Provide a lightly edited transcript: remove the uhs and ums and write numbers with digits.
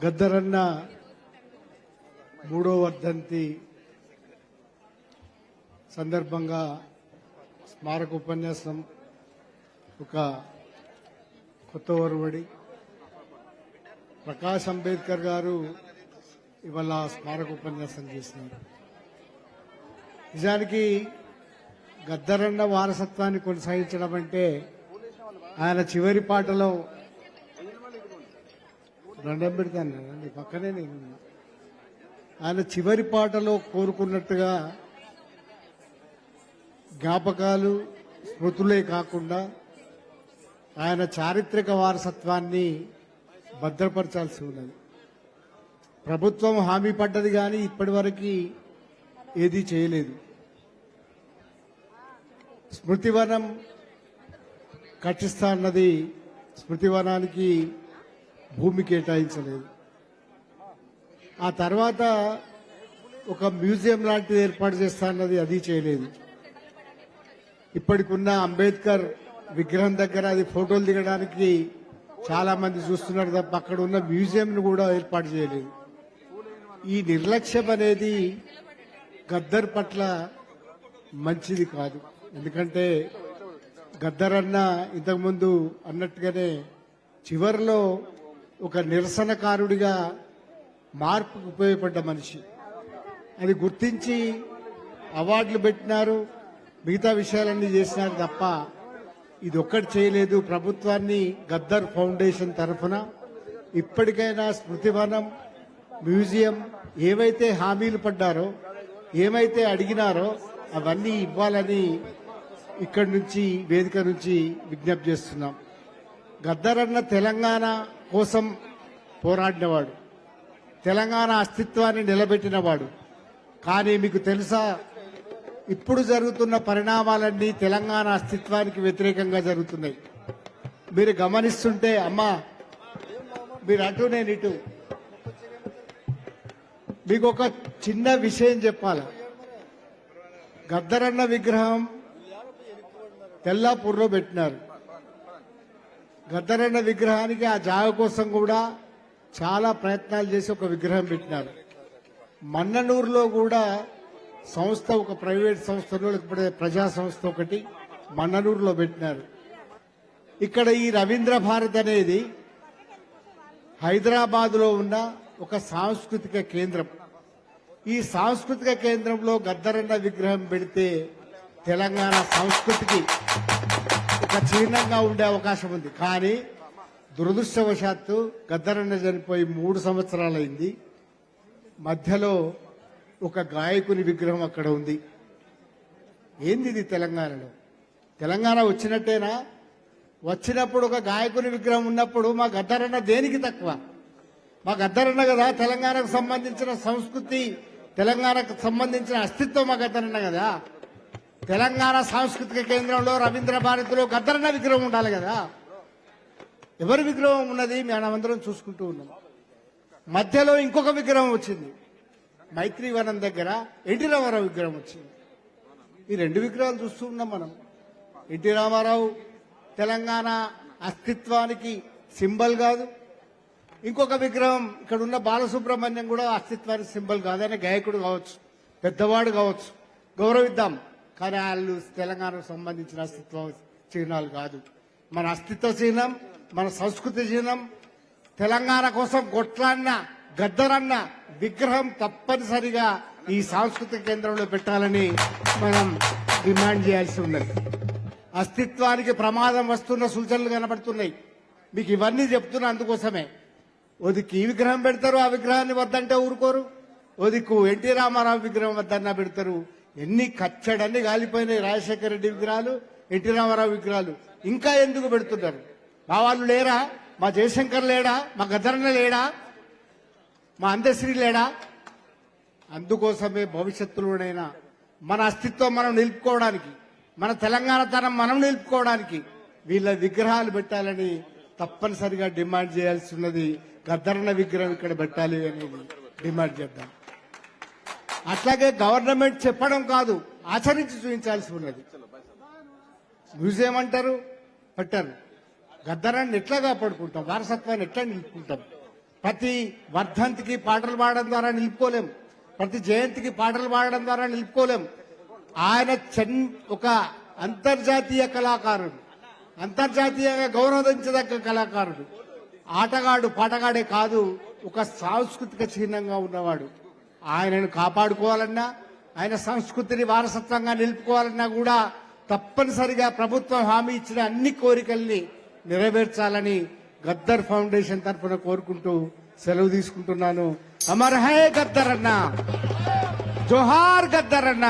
గద్దరన్న మూడో వర్ధంతి సందర్భంగా స్మారక ఉపన్యాసం ఒక కొత్త ఒరవడి ప్రకాష్ అంబేద్కర్ గారు ఇవాళ స్మారక ఉపన్యాసం చేసినారు. నిజానికి గద్దరన్న వారసత్వాన్ని కొనసాగించడం అంటే ఆయన చివరి పాటలో దండం పెడతాను నీ పక్కనే నేను ఆయన చివరి పాటలో కోరుకున్నట్టుగా జ్ఞాపకాలు స్మృతులే కాకుండా ఆయన చారిత్రక వారసత్వాన్ని భద్రపరచాల్సి ఉన్నది. ప్రభుత్వం హామీ పడ్డది కానీ ఇప్పటివరకు ఏదీ చేయలేదు. స్మృతివనం కట్టిస్తా అన్నది స్మృతివనానికి భూమి కేటాయించలేదు. ఆ తర్వాత ఒక మ్యూజియం లాంటిది ఏర్పాటు చేస్తా అన్నది అది చేయలేదు. ఇప్పటికున్న అంబేద్కర్ విగ్రహం దగ్గర అది ఫోటోలు దిగడానికి చాలా మంది చూస్తున్నారు తప్ప అక్కడ ఉన్న మ్యూజియంను కూడా ఏర్పాటు చేయలేదు. ఈ నిర్లక్ష్యం అనేది గద్దర్ పట్ల మంచిది కాదు. ఎందుకంటే గద్దరన్న ఇంతకుముందు అన్నట్టుగానే చివరిలో ఒక నిరసనకారుడిగా మార్పుకు ఉపయోగపడ్డ మనిషి. అది గుర్తించి అవార్డులు పెట్టినారు, మిగతా విషయాలన్నీ చేసినారు తప్ప ఇది ఒక్కటి చేయలేదు. ప్రభుత్వాన్ని గద్దర్ ఫౌండేషన్ తరఫున ఇప్పటికైనా స్మృతివనం, మ్యూజియం ఏవైతే హామీలు పడ్డారో, ఏమైతే అడిగినారో అవన్నీ ఇవ్వాలని ఇక్కడి నుంచి వేదిక నుంచి విజ్ఞప్తి చేస్తున్నాం. గద్దరన్న తెలంగాణ కోసం పోరాడినవాడు, తెలంగాణ అస్తిత్వాన్ని నిలబెట్టినవాడు. కానీ మీకు తెలుసా, ఇప్పుడు జరుగుతున్న పరిణామాలన్నీ తెలంగాణ అస్తిత్వానికి వ్యతిరేకంగా జరుగుతున్నాయి. మీరు గమనిస్తుంటే అమ్మా మీరు అటు నేను ఇటు, మీకు ఒక చిన్న విషయం చెప్పాలి. గద్దరన్న విగ్రహం తెల్లాపూర్లో పెట్టినారు. గద్దరన్న విగ్రహానికి ఆ జాగ కోసం కూడా చాలా ప్రయత్నాలు చేసి ఒక విగ్రహం పెట్టినారు. మన్ననూరులో కూడా సంస్థ, ఒక ప్రైవేట్ సంస్థలో లేకపోతే ప్రజా సంస్థ ఒకటి మన్ననూరులో పెట్టినారు. ఇక్కడ ఈ రవీంద్ర భారత్ అనేది హైదరాబాద్ లో ఉన్న ఒక సాంస్కృతిక కేంద్రం. ఈ సాంస్కృతిక కేంద్రంలో గద్దరన్న విగ్రహం పెడితే తెలంగాణ సంస్కృతికి ఒక చిహ్నంగా ఉండే అవకాశం ఉంది. కానీ దురదృష్టవశాత్తు గద్దరన్న చనిపోయి 3 సంవత్సరాలైంది. మధ్యలో ఒక గాయకుని విగ్రహం అక్కడ ఉంది. ఏంది ఇది తెలంగాణలో? తెలంగాణ వచ్చినట్టేనా? వచ్చినప్పుడు ఒక గాయకుని విగ్రహం ఉన్నప్పుడు మా గద్దరన్న దేనికి తక్కువ? మా గద్దరన్న కదా తెలంగాణకు సంబంధించిన సంస్కృతి, తెలంగాణకు సంబంధించిన అస్తిత్వం మా గద్దరన్న కదా. తెలంగాణ సాంస్కృతిక కేంద్రంలో రవీంద్ర భారతిలో గద్దరన్న విగ్రహం ఉండాలి కదా. ఎవరి విగ్రహం ఉన్నది మనమందరం చూసుకుంటూ ఉన్నాం. మధ్యలో ఇంకొక విగ్రహం వచ్చింది. మైత్రివనం దగ్గర ఎన్టీ రామారావు విగ్రహం వచ్చింది. ఈ 2 విగ్రహాలు చూస్తూ ఉన్నాం మనం. ఎన్టీ రామారావు తెలంగాణ అస్తిత్వానికి సింబల్ కాదు. ఇంకొక విగ్రహం ఇక్కడ ఉన్న బాలసుబ్రహ్మణ్యం కూడా అస్తిత్వానికి సింబల్ కాదు. ఆయన గాయకుడు కావచ్చు, పెద్దవాడు కావచ్చు, గౌరవిద్దాం. కానీ వాళ్ళు తెలంగాణకు సంబంధించిన అస్తిత్వ చిహ్నాలు కాదు. మన అస్తిత్వ చిహ్నం, మన సంస్కృతి చిహ్నం, తెలంగాణ కోసం కొట్లాడిన గద్దరన్న విగ్రహం తప్పనిసరిగా ఈ సాంస్కృతిక కేంద్రంలో పెట్టాలని మనం డిమాండ్ చేయాల్సి ఉన్నది. అస్తిత్వానికి ప్రమాదం వస్తున్న సూచనలు కనబడుతున్నాయి. మీకు ఇవన్నీ చెప్తున్నా అందుకోసమే. ఓదిక్కు ఈ విగ్రహం పెడతారు, ఆ విగ్రహాన్ని వద్దంటే ఊరుకోరు. ఓదిక్కు ఎన్టీ రామారావు విగ్రహం వద్దన్నా పెడతారు. ఎన్ని కచ్చడన్ని గాలిపోయినాయి రాజశేఖర రెడ్డి విగ్రహాలు, ఎన్టీ రామారావు విగ్రహాలు. ఇంకా ఎందుకు పెడుతున్నారు? మా వాళ్ళు లేరా? మా జయశంకర్ లేడా? మా గద్దరన్న లేడా? మా అందశ్రీ లేడా? అందుకోసమే భవిష్యత్తులోనైనా మన అస్తిత్వం మనం నిలుపుకోవడానికి, మన తెలంగాణ తనం మనం నిలుపుకోవడానికి వీళ్ళ విగ్రహాలు పెట్టాలని తప్పనిసరిగా డిమాండ్ చేయాల్సి ఉన్నది. గద్దరన్న విగ్రహం ఇక్కడ పెట్టాలి అనేది డిమాండ్ చేద్దాం. అట్లాగే గవర్నమెంట్ చెప్పడం కాదు, ఆచరించి చూపించాల్సి ఉన్నది. మ్యూజియం అంటారు, పెట్టారు. గద్దరాన్ని ఎట్లా కాపాడుకుంటాం? వారసత్వాన్ని ఎట్లా నిలుపుకుంటాం? ప్రతి వర్ధంతికి పాటలు పాడడం ద్వారా నిలుపుకోలేం, ప్రతి జయంతికి పాటలు పాడడం ద్వారా నిలుపుకోలేం. ఆయన ఒక అంతర్జాతీయ కళాకారుడు, అంతర్జాతీయంగా గౌరవించదగ్గ కళాకారుడు, ఆటగాడు పాటగాడే కాదు, ఒక సాంస్కృతిక చిహ్నంగా ఉన్నవాడు. ఆయనను కాపాడుకోవాలన్నా, ఆయన సంస్కృతిని వారసత్వంగా నిలుపుకోవాలన్నా కూడా తప్పనిసరిగా ప్రభుత్వం హామీ ఇచ్చిన అన్ని కోరికల్ని నెరవేర్చాలని గద్దర్ ఫౌండేషన్ తరఫున కోరుకుంటూ సెలవు తీసుకుంటున్నాను. అమర్ హై గద్దర్ అన్న, జోహార్ గద్దర్ అన్న.